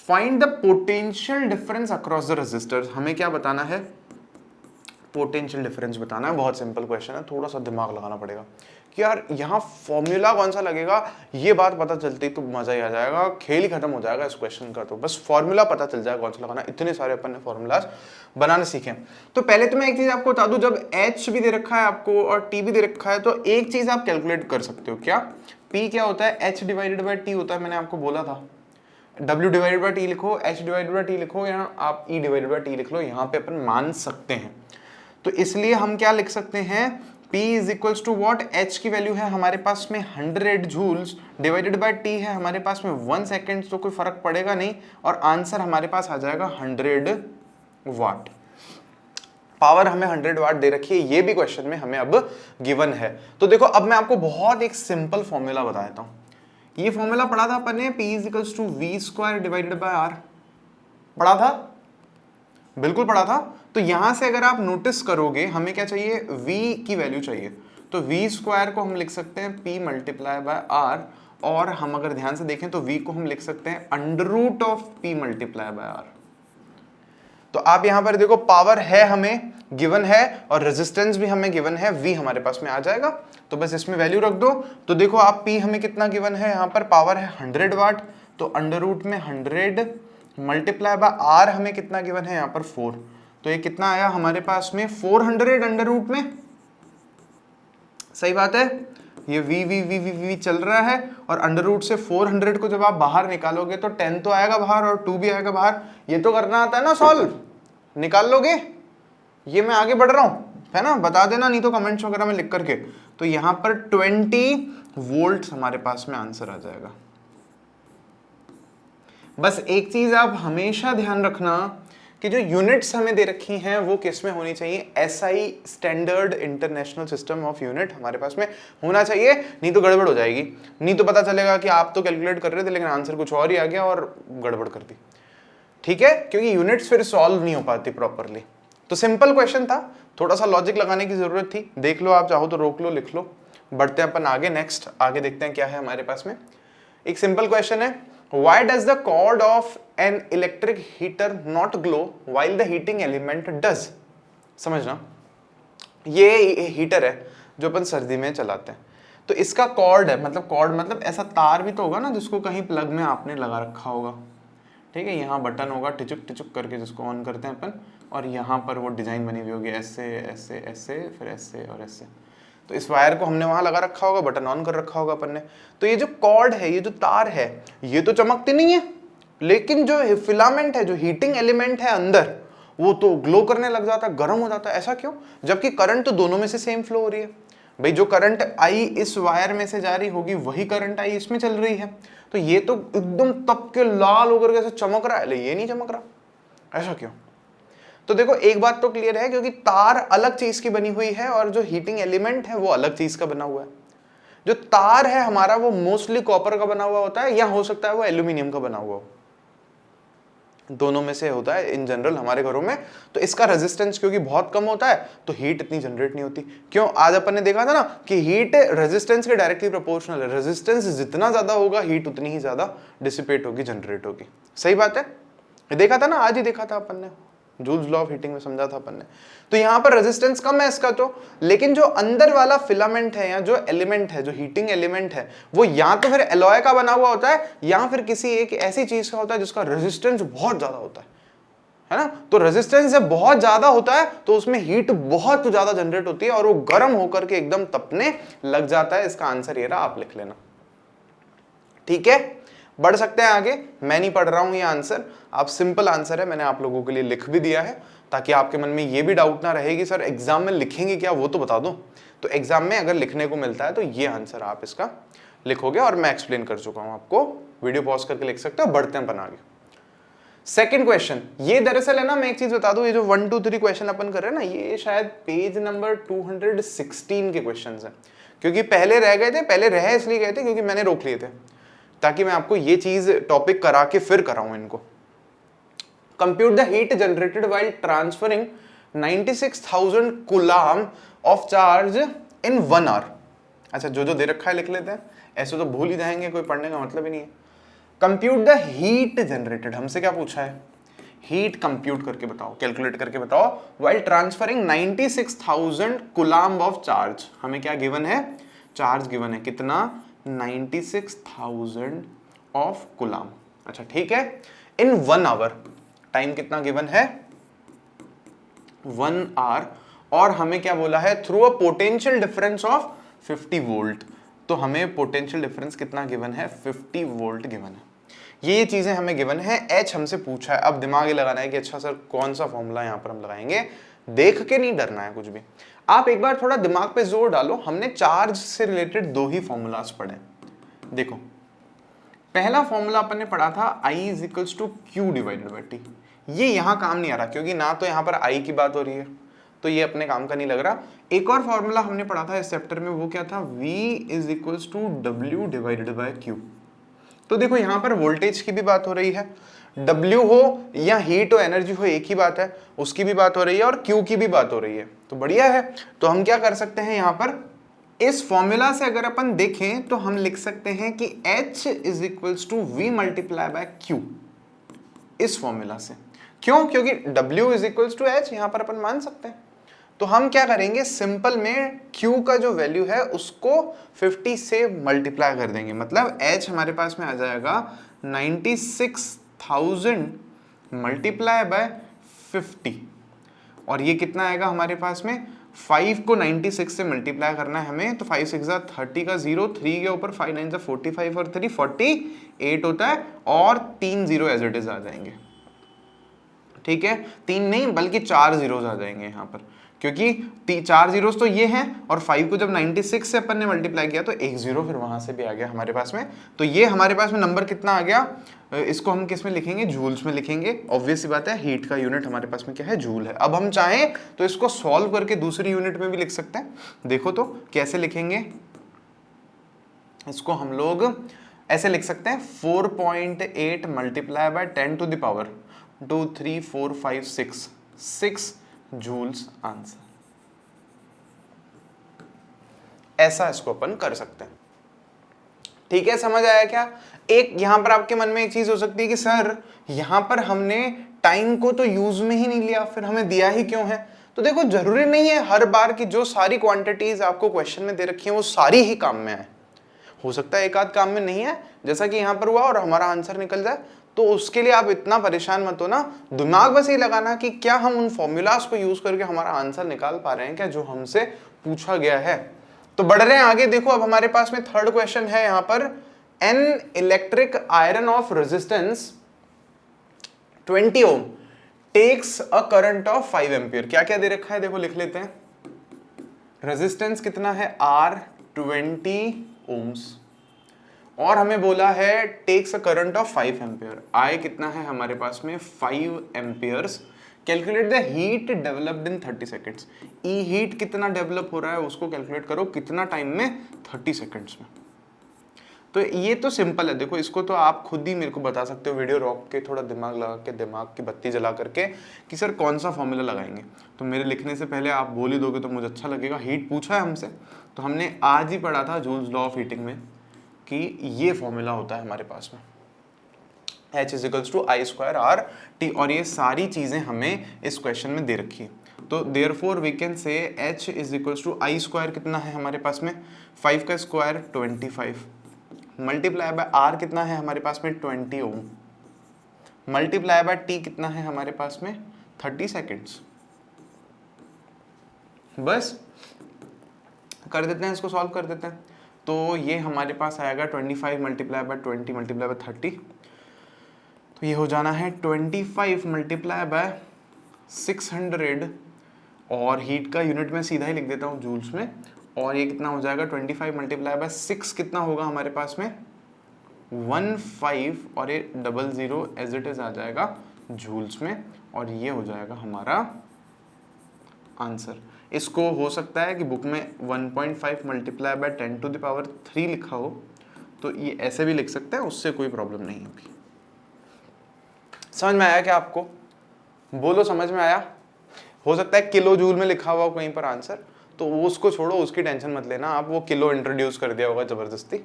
A: Find the potential difference across the resistors. हमें क्या बताना है, पोटेंशियल डिफरेंस बताना है। बहुत सिंपल क्वेश्चन है, थोड़ा सा दिमाग लगाना पड़ेगा कि यार यहाँ फॉर्मूला कौन सा लगेगा, ये बात पता चलती तो मजा ही आ जाएगा, खेल ही खत्म हो जाएगा इस क्वेश्चन का। तो बस फॉर्मूला पता चल जाएगा कौन सा लगाना, इतने सारे अपन ने फॉर्मूलाज बनाने सीखे। तो पहले तो मैं एक चीज आपको बता दूं, जब H भी दे रखा है आपको और T भी दे रखा है, तो एक चीज आप कैलकुलेट कर सकते हो। क्या? P क्या होता है, H डिवाइडेड बाई T होता है, मैंने आपको बोला था। W डिवाइडेड बाई T लिखो, H डिवाइडेड बाई T लिखो, या आप E डिवाइडेड बाई T लिख लो, यहाँ पे अपन मान सकते हैं। तो इसलिए हम क्या लिख सकते हैं, P is equals to what, H की वैल्यू है हमारे पास में 100 जूल्स डिवाइडेड बाय T है हमारे पास में 1 सेकेंड, तो कोई फर्क पड़ेगा नहीं, और आंसर हमारे पास आ जाएगा 100 वाट। पावर हमें 100 वाट दे रखी है, ये भी क्वेश्चन में हमें अब गिवन है। तो देखो अब मैं आपको बहुत एक सिंपल फॉर्मूला बता देता हूं। ये फॉर्मूला पढ़ा था अपन ने, P is equals to V square divided by R, पढ़ा था, बिल्कुल पढ़ा था। तो यहां से अगर आप नोटिस करोगे, हमें क्या चाहिए, v की वैल्यू चाहिए, तो v स्क्वायर को हम लिख सकते हैं p मल्टीप्लाई बाय r, और हम अगर ध्यान से देखें तो v को हम लिख सकते हैं under root of p multiply by r। तो आप यहां पर देखो पावर है हमें गिवन है, और रेजिस्टेंस भी हमें गिवन है, v हमारे पास में आ जाएगा, तो बस इसमें वैल्यू रख दो। तो देखो आप p हमें कितना गिवन है, यहाँ पर पावर है 100 वाट, तो अंडर रूट में 100 मल्टीप्लाई बाय r हमें कितना गिवन है, यहाँ पर 4, तो ये कितना आया हमारे पास में 400 अंडर रूट में, सही बात है। ये v चल रहा है, और अंडर रूट से 400 को जब आप बाहर निकालोगे तो 10 तो आएगा बाहर और 2 भी आएगा बाहर। ये तो करना आता है ना सॉल्व, निकाल लोगे, ये मैं आगे बढ़ रहा हूं, है ना, बता देना नहीं तो कमेंट्स वगैरह में लिख करके। तो यहां पर 20 वोल्ट हमारे पास में आंसर आ जाएगा। बस एक चीज आप हमेशा ध्यान रखना कि जो यूनिट्स हमें दे रखी हैं वो किस में होनी चाहिए, SI standard international system of unit हमारे पास में होना चाहिए, नहीं तो गड़बड़ हो जाएगी। नहीं तो पता चलेगा कि आप तो कैलकुलेट कर रहे थे लेकिन आंसर कुछ और ही आ गया और गड़बड़ कर दी, ठीक है, क्योंकि यूनिट्स फिर सॉल्व नहीं हो पाती प्रॉपरली। तो सिंपल क्वेश्चन था, थोड़ा सा लॉजिक लगाने की जरूरत थी, देख लो, आप चाहो तो रोक लो, लिख लो। बढ़ते हैं अपन आगे, नेक्स्ट आगे देखते हैं क्या है हमारे पास में। एक सिंपल क्वेश्चन है, why does the cord of an electric heater not glow while the heating element does? समझना, ये हीटर है जो अपन सर्दी में चलाते हैं, तो इसका कॉर्ड है, मतलब कॉर्ड मतलब ऐसा तार भी तो होगा ना जिसको कहीं प्लग में आपने लगा रखा होगा, ठीक है, यहाँ बटन होगा टिचुक टिचुक करके जिसको ऑन करते हैं अपन, और यहाँ पर वो डिजाइन बनी हुई होगी ऐसे ऐसे ऐसे, फिर ऐसे और ऐसे, तो इस वायर को हमने वहां लगा रखा होगा, बटन ऑन कर रखा होगा अपन ने। तो ये जो कॉर्ड है, ये जो तार है, ये तो चमकती नहीं है, लेकिन जो फिलामेंट है, जो हीटिंग एलिमेंट है अंदर, वो तो ग्लो करने लग जाता है, गर्म हो जाता है। ऐसा क्यों? जबकि करंट तो दोनों में से सेम फ्लो हो रही है। भाई जो करंट आई इस वायर में से जा रही होगी, वही करंट आई इसमें चल रही है, तो ये तो एकदम तप के लाल होकर कैसे चमक रहा है, ये नहीं चमक रहा, ऐसा क्यों? तो देखो एक बात तो क्लियर है, क्योंकि तार अलग चीज की बनी हुई है और जो हीटिंग एलिमेंट है वो अलग चीज का बना हुआ है। जो तार है हमारा वो मोस्टली कॉपर का बना हुआ होता है, या हो सकता है वो एल्यूमिनियम का बना हुआ हो, दोनों में से होता है इन जनरल हमारे घरों में। तो इसका रेजिस्टेंस क्योंकि बहुत कम होता है तो हीट इतनी जनरेट नहीं होती। क्यों? आज अपन ने देखा था ना कि हीट रेजिस्टेंस के डायरेक्टली प्रोपोर्शनल है, रेजिस्टेंस जितना ज्यादा होगा हीट उतनी ही ज्यादा डिसिपेट होगी, जनरेट होगी। सही बात है, देखा था ना, आज ही देखा था अपन ने, जूल्स लॉ ऑफ हीटिंग में समझा था अपन ने। तो यहां पर रेजिस्टेंस कम है इसका तो, लेकिन जो अंदर वाला फिलामेंट है या जो एलिमेंट है, जो हीटिंग एलिमेंट है, वो या तो फिर एलॉय का बना हुआ होता है या फिर किसी एक ऐसी चीज का होता है जिसका रेजिस्टेंस बहुत ज्यादा होता है ना। तो रेजिस्टेंस जब बहुत ज्यादा होता है तो उसमें हीट बहुत ज्यादा जनरेट होती है और वो गर्म होकर के एकदम तपने लग जाता है। इसका आंसर ये रहा, आप लिख लेना। ठीक है, बढ़ सकते हैं आगे। मैं नहीं पढ़ रहा हूं ये आंसर, आप सिंपल आंसर है, मैंने आप लोगों के लिए लिख भी दिया है ताकि आपके मन में ये भी डाउट ना रहेगी सर एग्जाम में लिखेंगे क्या, वो तो बता दो। तो एग्जाम में अगर लिखने को मिलता है तो ये आंसर आप इसका लिखोगे और मैं एक्सप्लेन कर चुका हूं आपको, वीडियो पॉज करके लिख सकते हो। बढ़ते हैं अपन आगे। सेकंड क्वेश्चन, ये दरअसल है ना, मैं एक चीज बता दूं, ये जो 1 2 3 क्वेश्चन अपन कर रहे हैं ना, ये शायद पेज नंबर 216 के क्वेश्चन है, क्योंकि पहले रह गए थे। पहले रह इसलिए गए थे क्योंकि मैंने रोक लिए थे, ताकि मैं आपको ये चीज टॉपिक करा के फिर कराऊं इनको। Compute the heat generated while transferring 96,000 coulomb of charge in 1 hour. अच्छा, जो जो दे रखा है लिख लेते हैं, ऐसे तो भूल ही जाएंगे, कोई पढ़ने का मतलब ही नहीं है। कंप्यूट द हीट जनरेटेड, हमसे क्या पूछा है, हीट कंप्यूट करके बताओ, कैलकुलेट करके बताओ, while transferring 96,000 coulomb of charge. हमें क्या गिवन है, चार्ज गिवन है, कितना, 96,000 ऑफ कूलम। अच्छा ठीक है, इन 1 आवर, टाइम कितना गिवन है, 1 आवर, और हमें क्या बोला है, through a potential difference of 50 volt. तो हमें पोटेंशियल डिफरेंस कितना गिवन है, 50 वोल्ट गिवन है। ये चीजें हमें गिवन है, एच हमसे पूछा है। अब दिमाग ये लगाना है कि अच्छा सर कौन सा फॉर्मूला यहां पर हम लगाएंगे, देख के नहीं डरना है कुछ भी। आप एक बार थोड़ा दिमाग पे जोर डालो। हमने चार्ज से रिलेटेड 2 ही फॉर्मूलाज पढ़े। देखो, पहला फॉर्मूला अपन ने पढ़ा था I is equals to Q divided by T. ये यहां काम नहीं आ रहा, क्योंकि ना तो यहां पर I की बात हो रही है, तो ये अपने काम का नहीं लग रहा। एक और फॉर्मूला हमने पढ़ा था इस चैप्टर में, वो क्या था, V is equals to W divided by Q। तो देखो यहां पर वोल्टेज की भी बात हो रही है, W हो या हीट हो, एनर्जी हो, एक ही बात है, उसकी भी बात हो रही है और Q की भी बात हो रही है। तो बढ़िया है। तो हम क्या कर सकते हैं, यहां पर इस फॉर्मूला से अगर अपन देखें तो हम लिख सकते हैं कि H is equals to V multiply by Q, इस फॉर्मूला से। क्यों, क्योंकि W is equals to H यहां पर अपन मान सकते हैं। तो हम क्या करेंगे, सिंपल में Q का जो वैल्यू है उसको 50 से मल्टीप्लाई कर देंगे, मतलब H हमारे पास में आ जाएगा 96,000 मल्टीप्लाई बाय 50, और ये कितना आएगा हमारे पास में, 5 को 96 से मल्टीप्लाई करना है हमें, तो 5 6 30 का 0, 3 के ऊपर 5 9 45 और 3 48 होता है, और 3 0 एज इट इज आ जाएंगे। ठीक है, 3 नहीं बल्कि 4 जीरोस आ जाएंगे यहाँ पर, क्योंकि 4 जीरोस तो ये हैं, और 5 को जब 96 से अपन ने मल्टीप्लाई किया तो 1 जीरो फिर वहां से भी आ गया हमारे पास में। तो ये हमारे पास में नंबर कितना आ गया, इसको हम किस में लिखेंगे, जूल्स में लिखेंगे। ऑब्वियस सी बात है, हीट का यूनिट हमारे पास में क्या है, जूल है। अब हम चाहें तो इसको सॉल्व करके दूसरी यूनिट में भी लिख सकते हैं। देखो तो कैसे लिखेंगे इसको, हम लोग ऐसे लिख सकते हैं, 4.8 multiply by 10 to the power 2 3 4 5 6 joules answer. ऐसा इसको अपन कर सकते हैं। ठीक है, समझ आया क्या। एक यहां पर आपके मन में एक चीज हो सकती है कि सर यहां पर हमने टाइम को तो यूज में ही नहीं लिया, फिर हमें दिया ही क्यों है। तो देखो, जरूरी नहीं है हर बार की जो सारी क्वांटिटीज आपको क्वेश्चन में दे रखी है वो सारी ही काम में है। हो सकता है एक आध काम में नहीं है, जैसा कि यहां पर हुआ, और हमारा आंसर निकल जाए। तो उसके लिए आप इतना परेशान मत हो ना, दिमाग बस ये लगाना कि क्या हम उन फॉर्मूलाज को यूज करके हमारा आंसर निकाल पा रहे हैं क्या, जो हमसे पूछा गया है। तो बढ़ रहे हैं आगे। देखो अब हमारे पास में थर्ड क्वेश्चन है यहाँ पर, an electric iron of resistance 20 ohm takes a current of 5 ampere. क्या क्या दे रखा है, देखो लिख लेते हैं। रेजिस्टेंस कितना है, R 20 ओम्स, और हमें बोला है takes a current of 5 ampere. I कितना है हमारे पास में, 5 amperes. Calculate the heat developed in 30 seconds. ई हीट कितना डेवलप हो रहा है उसको कैलकुलेट करो, कितना टाइम में, 30 सेकेंड्स में। तो ये तो सिंपल है। देखो इसको तो आप खुद ही मेरे को बता सकते हो, वीडियो रोक के थोड़ा दिमाग लगा के, दिमाग की बत्ती जला करके, कि सर कौन सा फॉर्मूला लगाएंगे। तो मेरे लिखने से पहले आप बोल ही दोगे तो मुझे अच्छा लगेगा। हीट पूछा है हमसे, तो हमने आज ही पढ़ा था जूल्स लॉ ऑफ हीटिंग में कि ये फॉर्मूला होता है हमारे पास में, H is equals to I square R T, और ये सारी चीजें हमें इस क्वेश्चन में दे रखी है। तो therefore we can say H is equals to I square कितना है हमारे पास में, 5 का स्क्वायर 25, मल्टीप्लाई बाय R कितना है हमारे पास में, 20 ओम, मल्टीप्लाई बाय टी कितना है हमारे पास में 30 सेकेंड्स। बस कर देते हैं, इसको सॉल्व कर देते हैं। तो ये हमारे पास आएगा 25 मल्टीप्लाई बाय 20 मल्टीप्लाई बाय 30, तो ये हो जाना है 25 मल्टीप्लाई बाय 600 और हीट का यूनिट में सीधा ही लिख देता हूँ जूल्स में, और ये कितना हो जाएगा 25 मल्टीप्लाई बाय 6 कितना होगा हमारे पास में 15 और ये 00 एज इट इज आ जाएगा जूल्स में, और ये हो जाएगा हमारा आंसर। इसको हो सकता है कि बुक में 1.5 मल्टीप्लाई बाय 10⁻³ लिखा हो, तो ये ऐसे भी लिख सकते हैं, उससे कोई प्रॉब्लम नहीं होगी। समझ में आया क्या आपको? बोलो समझ में आया? हो सकता है किलो जूल में लिखा हुआ हो कहीं पर आंसर, तो वो उसको छोड़ो, उसकी टेंशन मत लेना आप, वो किलो इंट्रोड्यूस कर दिया होगा जबरदस्ती,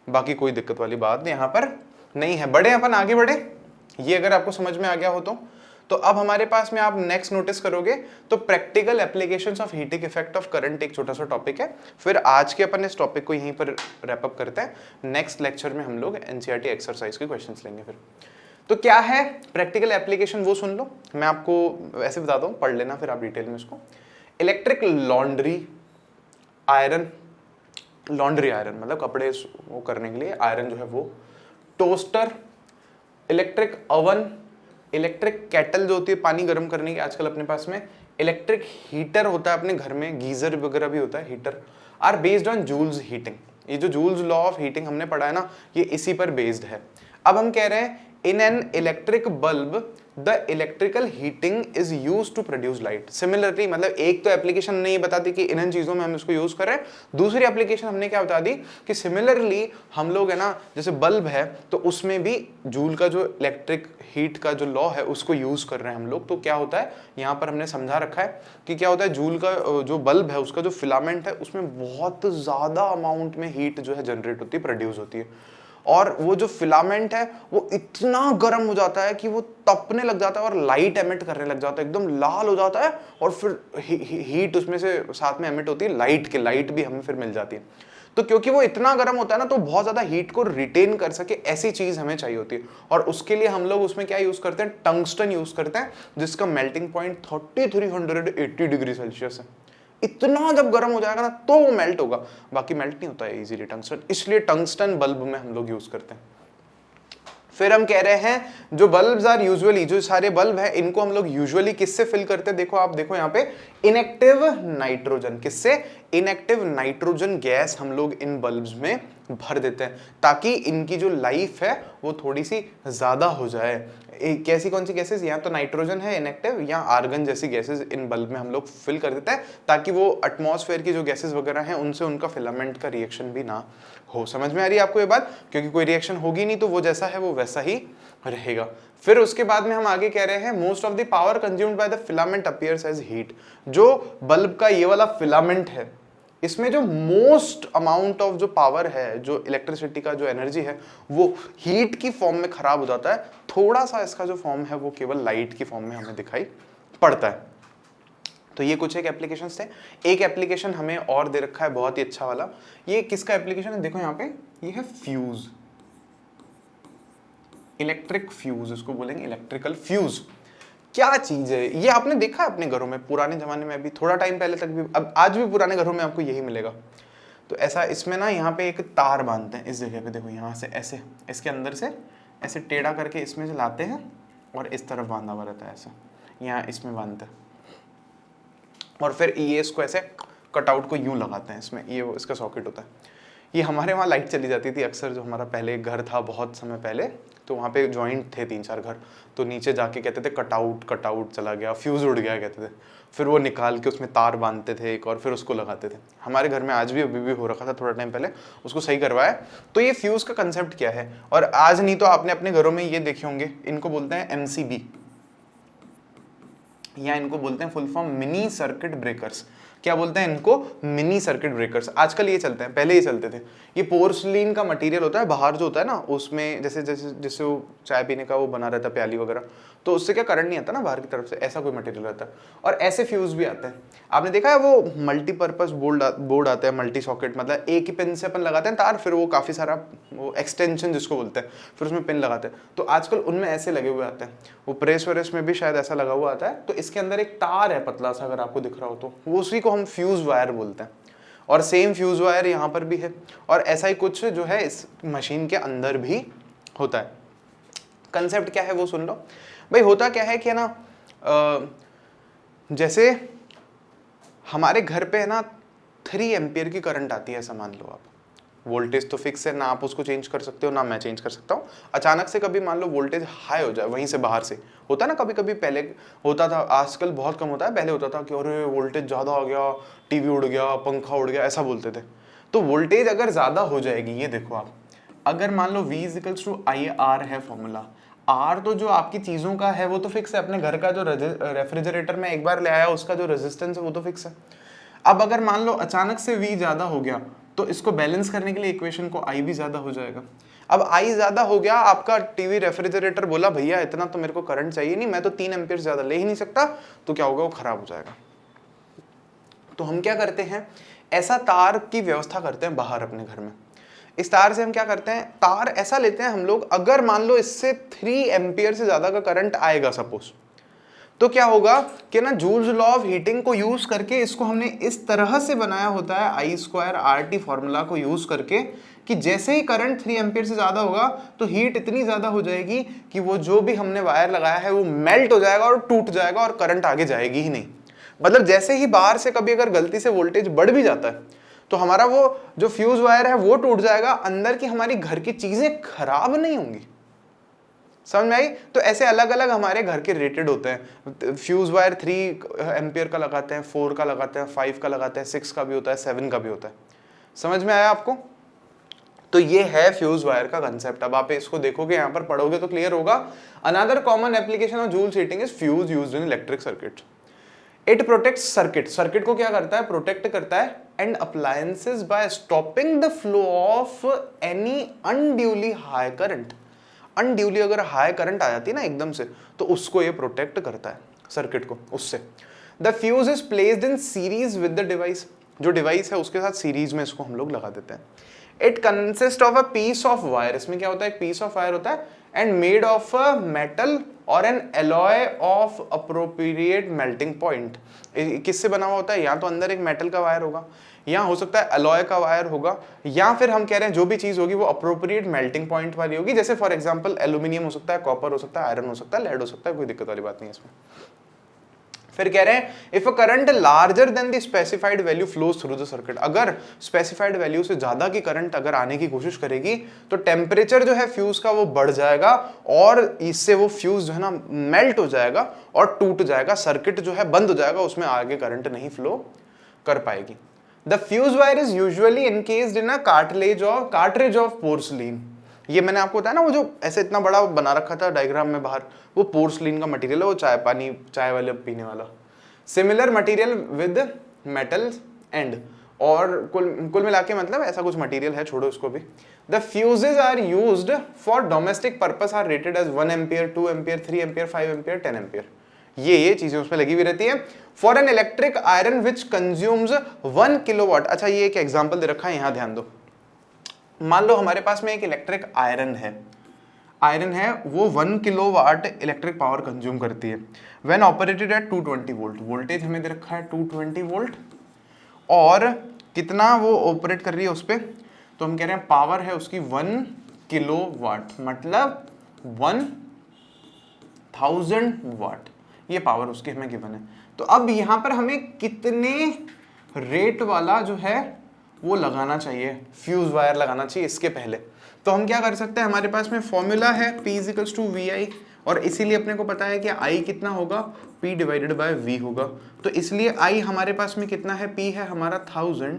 A: बाकी कोई दिक्कत वाली बात यहाँ पर नहीं है। बढ़े अपन आगे बढ़े, ये अगर आपको समझ में आ गया हो तो अब हमारे पास में आप नेक्स्ट नोटिस करोगे तो practical applications of heating effect of current एक छोटा सा टॉपिक है। फिर आज के अपन इस टॉपिक को यहीं पर रैप अप करते हैं। नेक्स्ट लेक्चर में हम लोग एनसीईआरटी एक्सरसाइज के क्वेश्चंस लेंगे। फिर तो क्या है प्रैक्टिकल एप्लीकेशन वो सुन लो, मैं आपको ऐसे बताता हूँ, पढ़ लेना फिर आप डिटेल में इसको। Electric laundry iron, laundry iron मतलब कपड़े वो करने के लिए आयरन जो है वो, toaster, electric oven, electric kettle जो होती है पानी गर्म करने की आजकल अपने पास में, इलेक्ट्रिक हीटर होता है अपने घर में, गीजर वगैरह भी होता है heater, are based on joules heating. ये जो जूल्स लॉ ऑफ हीटिंग हमने पढ़ा है ना, ये इसी पर बेस्ड है। अब हम कह रहे हैं in an electric bulb the electrical heating is use to produce light. Similarly मतलब एक तो एप्लीकेशन नहीं बताती कि इन चीजों में हम इसको यूज कर रहे हैं, दूसरी एप्लीकेशन हमने क्या बता दी कि सिमिलरली हम लोग है ना, जैसे बल्ब है तो उसमें भी जूल का जो इलेक्ट्रिक हीट का जो लॉ है उसको यूज कर रहे हैं हम लोग। तो क्या होता है यहाँ पर हमने समझा रखा है कि क्या होता है, जूल का जो बल्ब है उसका जो फिलामेंट है उसमें बहुत ज्यादा अमाउंट में हीट जो है जनरेट होती है, प्रोड्यूस होती है, और वो जो फिलामेंट है वो इतना गर्म हो जाता है कि वो तपने लग जाता है और लाइट एमिट करने लग जाता है, एकदम लाल हो जाता है, और फिर हीट उसमें से साथ में एमिट होती है लाइट के, लाइट भी हमें फिर मिल जाती है। तो क्योंकि वो इतना गर्म होता है ना, तो बहुत ज्यादा हीट को रिटेन कर सके ऐसी चीज हमें चाहिए होती है, और उसके लिए हम लोग उसमें क्या यूज करते हैं, टंगस्टन यूज करते हैं, जिसका मेल्टिंग पॉइंट 3380 डिग्री सेल्सियस है। इतना जब गर्म हो जाएगा ना तो वो मेल्ट होगा, बाकी मेल्ट नहीं होता है इजीली टंगस्टन, इसलिए टंगस्टन बल्ब में हम लोग यूज करते हैं। फिर हम कह रहे हैं जो बल्ब्स आर यूजुअली, जो सारे बल्ब है इनको हम लोग यूजुअली किससे फिल करते हैं, देखो आप देखो यहाँ पे इनएक्टिव नाइट्रोजन, किससे, इनएक्टिव नाइट्रोजन गैस हम लोग इन बल्ब्स में भर देते हैं ताकि इनकी जो लाइफ है वो थोड़ी सी ज्यादा हो जाए। कैसी कौन सी गैसेस, यहाँ तो नाइट्रोजन है इनएक्टिव, या आर्गन जैसी गैसेस इन बल्ब में हम लोग फिल कर देते हैं ताकि वो एटमॉस्फेयर की जो गैसेस वगैरह हैं उनसे उनका फिलामेंट का रिएक्शन भी ना हो। समझ में आ रही है आपको ये बात? क्योंकि कोई रिएक्शन होगी नहीं तो वो जैसा है वो वैसा ही रहेगा। फिर उसके बाद में हम आगे कह रहे हैं most of the power consumed by the filament appears as heat. जो बल्ब का ये वाला फिलामेंट है इसमें जो मोस्ट अमाउंट ऑफ जो पावर है, जो इलेक्ट्रिसिटी का जो एनर्जी है वो हीट की फॉर्म में खराब हो जाता है, थोड़ा सा इसका जो फॉर्म है वो केवल लाइट की फॉर्म में हमें दिखाई पड़ता है। तो ये कुछ एक एप्लीकेशंस थे। एक एप्लीकेशन हमें और दे रखा है बहुत ही अच्छा वाला, ये किसका एप्लीकेशन है, देखो यहाँ पे ये है फ्यूज, इलेक्ट्रिक फ्यूज, इसको बोलेंगे इलेक्ट्रिकल फ्यूज। क्या चीज है ये, आपने देखा है अपने घरों में, पुराने जमाने में भी, थोड़ा टाइम पहले तक भी, अब आज भी पुराने घरों में आपको यही मिलेगा। तो ऐसा इसमें ना यहाँ पे एक तार बांधते हैं इस जगह पे, देखो यहाँ से ऐसे इसके अंदर से ऐसे टेढ़ा करके इसमें से लाते हैं और इस तरफ बांधा हुआ रहता है, ऐसा यहाँ इसमें बांधते हैं, और फिर ये इसको ऐसे कटआउट को यूं लगाते हैं इसमें, ये इसका सॉकेट होता है। ये हमारे वहाँ लाइट चली जाती थी अक्सर, जो हमारा पहले एक घर था बहुत समय पहले, तो वहाँ पे जॉइंट थे 3-4 घर, तो नीचे जाके कहते थे कटआउट कटआउट चला गया, फ्यूज़ उड़ गया कहते थे, फिर वो निकाल के उसमें तार बांधते थे एक, और फिर उसको लगाते थे। हमारे घर में आज भी अभी भी हो रखा था, थोड़ा टाइम पहले उसको सही करवाया। तो ये फ्यूज़ का कंसेप्ट क्या है, और आज नहीं तो आपने अपने घरों में ये देखे होंगे, इनको बोलते हैं MCB, या इनको बोलते हैं full form mini circuit breakers. क्या बोलते हैं इनको, मिनी सर्किट ब्रेकर्स। आजकल ये चलते हैं, पहले ये चलते थे। ये पोर्सलिन का मटेरियल होता है, बाहर जो होता है ना उसमें जैसे जैसे जैसे वो चाय पीने का वो बना रहता है प्याली वगैरह, तो उससे क्या करंट नहीं आता ना बाहर की तरफ से, ऐसा कोई मटेरियल रहता है। और ऐसे फ्यूज भी आते हैं। आपने देखा है वो मल्टीपर्पज बोर्ड आते हैं, मल्टी सॉकेट, मतलब एक ही पिन से अपन लगाते हैं तार, फिर वो काफी सारा वो एक्सटेंशन जिसको बोलते हैं, फिर उसमें पिन लगाते हैं। तो आजकल उनमें ऐसे लगे हुए आते हैं। वो प्रेस वरेस में भी शायद ऐसा लगा हुआ आता है। तो इसके अंदर एक तार है पतला सा, अगर आपको दिख रहा हो तो, वो उसी को हम फ्यूज वायर बोलते हैं। और सेम फ्यूज वायर यहाँ पर भी है, और ऐसा ही कुछ जो है इस मशीन के अंदर भी होता है। कंसेप्ट क्या है वो सुन लो भाई। होता क्या है कि है ना, जैसे हमारे घर पे है ना 3 एम्पियर की करंट आती है, ऐसा मान लो आप। वोल्टेज तो फिक्स है ना, आप उसको चेंज कर सकते हो ना मैं चेंज कर सकता हूँ। अचानक से कभी मान लो वोल्टेज हाई हो जाए, वहीं से बाहर से होता है ना, कभी कभी पहले होता था, आजकल बहुत कम होता है, पहले होता था कि अरे वोल्टेज ज़्यादा आ गया, टीवी उड़ गया, पंखा उड़ गया, ऐसा बोलते थे। तो वोल्टेज अगर ज़्यादा हो जाएगी, ये देखो आप, अगर मान लो V = IR है फॉर्मूला, R तो जो आपकी चीज़ों का है वो तो फिक्स है, अपने घर का जो रेफ्रिजरेटर में एक बार ले आया उसका जो रेजिस्टेंस है वो तो फिक्स है। अब अगर मान लो अचानक से V ज़्यादा हो गया, तो इसको बैलेंस करने के लिए इक्वेशन को I भी ज़्यादा हो जाएगा। अब I ज़्यादा हो गया, आपका टीवी रेफ्रिजरेटर बोला भैया इतना तो मेरे को करंट चाहिए नहीं, मैं तो 3 एम्पियर ज़्यादा ले ही नहीं सकता, तो क्या होगा, वो खराब हो जाएगा। तो हम क्या करते हैं, ऐसा तार की व्यवस्था करते हैं बाहर अपने घर में। इस तार से हम क्या करते हैं, तार ऐसा लेते हैं हम लोग, अगर मान लो इससे 3 एम्पियर से ज़्यादा का करंट आएगा सपोज, तो क्या होगा कि ना जूल्स लॉ ऑफ हीटिंग को यूज करके इसको हमने इस तरह से बनाया होता है, I2RT फॉर्मूला को यूज करके, कि जैसे ही करंट 3 एम्पियर से ज्यादा होगा तो हीट इतनी ज्यादा हो जाएगी कि वो जो भी हमने वायर लगाया है वो मेल्ट हो जाएगा और टूट जाएगा और करंट आगे जाएगी ही नहीं। मतलब जैसे ही बाहर से कभी अगर गलती से वोल्टेज बढ़ भी जाता है तो हमारा वो जो फ्यूज वायर है वो टूट जाएगा, अंदर की हमारी घर की चीजें खराब नहीं होंगी। समझ में आई? तो ऐसे अलग अलग हमारे घर के रेटेड होते हैं। फ्यूज वायर 3 एम्पियर का लगाते हैं, 4 का लगाते हैं, 5 का लगाते हैं, 6 का भी होता है, 7 का भी होता है। समझ में आया आपको? तो ये है फ्यूज वायर का कंसेप्ट। अब आप इसको देखोगे, यहाँ पर पढ़ोगे तो क्लियर होगा। Another common application of Joule's heating is fuse used in electric circuit. It protects circuit को क्या करता है, प्रोटेक्ट करता है, and appliances by stopping the flow of any unduly high current. Unduly अगर हाई करंट आ जाती है ना एकदम से, तो उसको ये प्रोटेक्ट करता है, सर्किट को उससे। The fuse is placed in series with the device. जो डिवाइस है उसके साथ सीरीज में इसको हम लोग लगा देते हैं। It consist of a piece of wire. इसमें क्या होता है, एक पीस ऑफ वायर होता है, and made of a metal और an alloy of appropriate melting point. किससे बना हुआ होता है, या तो अंदर एक मेटल का वायर होगा, या हो सकता है अलॉय का वायर होगा, या फिर हम कह रहे हैं जो भी चीज होगी वो अप्रोप्रिएट मेल्टिंग पॉइंट वाली होगी। जैसे फॉर एग्जांपल एल्यूमिनियम हो सकता है, कॉपर हो सकता है, आयरन हो सकता है, लेड हो सकता है, कोई दिक्कत वाली बात नहीं है इसमें। फिर कह रहे हैं if a current larger than the specified value flows through the circuit. अगर स्पेसिफाइड वैल्यू से ज्यादा की करंट अगर आने की कोशिश करेगी तो टेम्परेचर जो है फ्यूज का वो बढ़ जाएगा, और इससे वो फ्यूज जो है ना मेल्ट हो जाएगा और टूट जाएगा, सर्किट जो है बंद हो जाएगा, उसमें आगे करंट नहीं फ्लो कर पाएगी। The fuse wire is usually encased in a cartridge of porcelain. ये मैंने आपको बताया ना, वो जो ऐसे इतना बड़ा बना रखा था डायग्राम में बाहर, वो पोर्सलिन का मटेरियल है, वो चाय वाले पीने वाला। Similar material with metal and, और कुल मिला के मतलब ऐसा कुछ मटेरियल है, छोड़ो इसको भी। The fuses are used for domestic purpose, are rated as 1 ampere, 2 ampere, 3 ampere, 5 ampere, 10 ampere. ये चीजें उसमें लगी हुई रहती है। For an electric iron which consumes 1 kilowatt. अच्छा, ये एक एग्जांपल दे रखा है, यहां ध्यान दो। मान लो हमारे पास में एक इलेक्ट्रिक आयरन है, वो 1 किलोवाट इलेक्ट्रिक पावर कंज्यूम करती है when operated at 220 volt. Voltage हमें दे रखा है 220 वोल्ट, और कितना वो ऑपरेट कर रही है उस पर, तो हम कह रहे हैं पावर है उसकी 1 किलोवाट, मतलब 1000 वाट, ये पावर उसकी हमें गिवन है। तो अब यहां पर हमें कितने रेट वाला जो है वो लगाना चाहिए, फ्यूज वायर लगाना चाहिए इसके पहले। तो हम क्या कर सकते हैं, हमारे पास में फॉर्मूला है P = VI, और इसीलिए अपने को पता है कि I कितना होगा, P / V होगा। तो इसलिए I हमारे पास में कितना है, P है हमारा 1000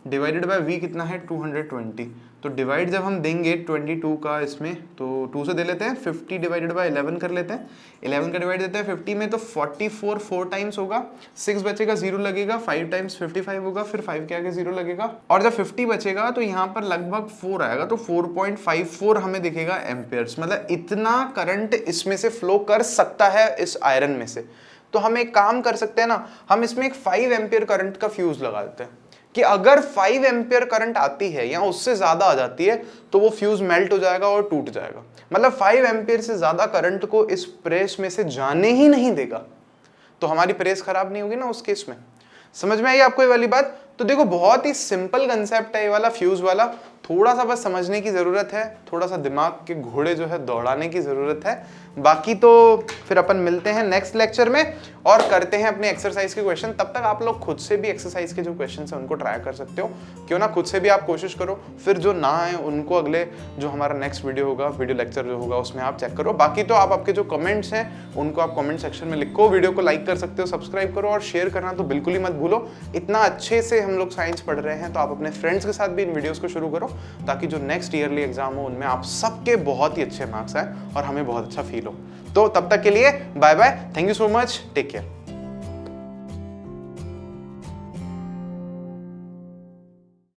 A: डिवाइडेड बाय V कितना है 220। तो डिवाइड जब हम देंगे 22 का इसमें, तो 2 से दे लेते हैं, 50 डिवाइडेड बाय 11 कर लेते हैं, 11 का डिवाइड देते हैं 50 में, तो 44 4 टाइम्स होगा, 6 बचेगा, 0 लगेगा, 5 टाइम्स 55 होगा, फिर 5 के आगे 0 लगेगा, और जब 50 बचेगा तो यहाँ पर लगभग 4 आएगा, तो 4.54 हमें दिखेगा एम्पियर्स, मतलब इतना करंट इसमें से फ्लो कर सकता है इस आयरन में से। तो हम एक काम कर सकते हैं ना, हम इसमें एक 5 एम्पियर करंट का फ्यूज लगा देते हैं कि अगर 5 एम्पियर करंट आती है या उससे ज्यादा आ जाती है तो वो फ्यूज मेल्ट हो जाएगा और टूट जाएगा, मतलब 5 एम्पियर से ज्यादा करंट को इस प्रेस में से जाने ही नहीं देगा, तो हमारी प्रेस खराब नहीं होगी ना उस केस में। समझ में आई आपको ये वाली बात? तो देखो बहुत ही सिंपल कंसेप्ट है ये वाला फ्यूज वाला, थोड़ा सा बस समझने की जरूरत है, थोड़ा सा दिमाग के घोड़े जो है दौड़ाने की जरूरत है। बाकी तो फिर अपन मिलते हैं नेक्स्ट लेक्चर में और करते हैं अपने एक्सरसाइज के क्वेश्चन। तब तक आप लोग खुद से भी एक्सरसाइज के जो क्वेश्चन है उनको ट्राई कर सकते हो, क्यों ना खुद से भी आप कोशिश करो, फिर जो ना आए उनको अगले जो हमारा नेक्स्ट वीडियो होगा, वीडियो लेक्चर जो होगा उसमें आप चेक करो। बाकी तो आप आपके जो कमेंट्स हैं उनको आप कमेंट सेक्शन में लिखो, वीडियो को लाइक कर सकते हो, सब्सक्राइब करो और शेयर करना तो बिल्कुल ही मत भूलो। इतना अच्छे से हम लोग साइंस पढ़ रहे हैं तो आप अपने फ्रेंड्स के साथ भी इन वीडियोस को शुरू करो, ताकि जो नेक्स्ट ईयरली एग्जाम हो उनमें आप सबके बहुत ही अच्छे मार्क्स आए और हमें बहुत अच्छा फील हो। तो तब तक के लिए bye bye, thank you so much, take care.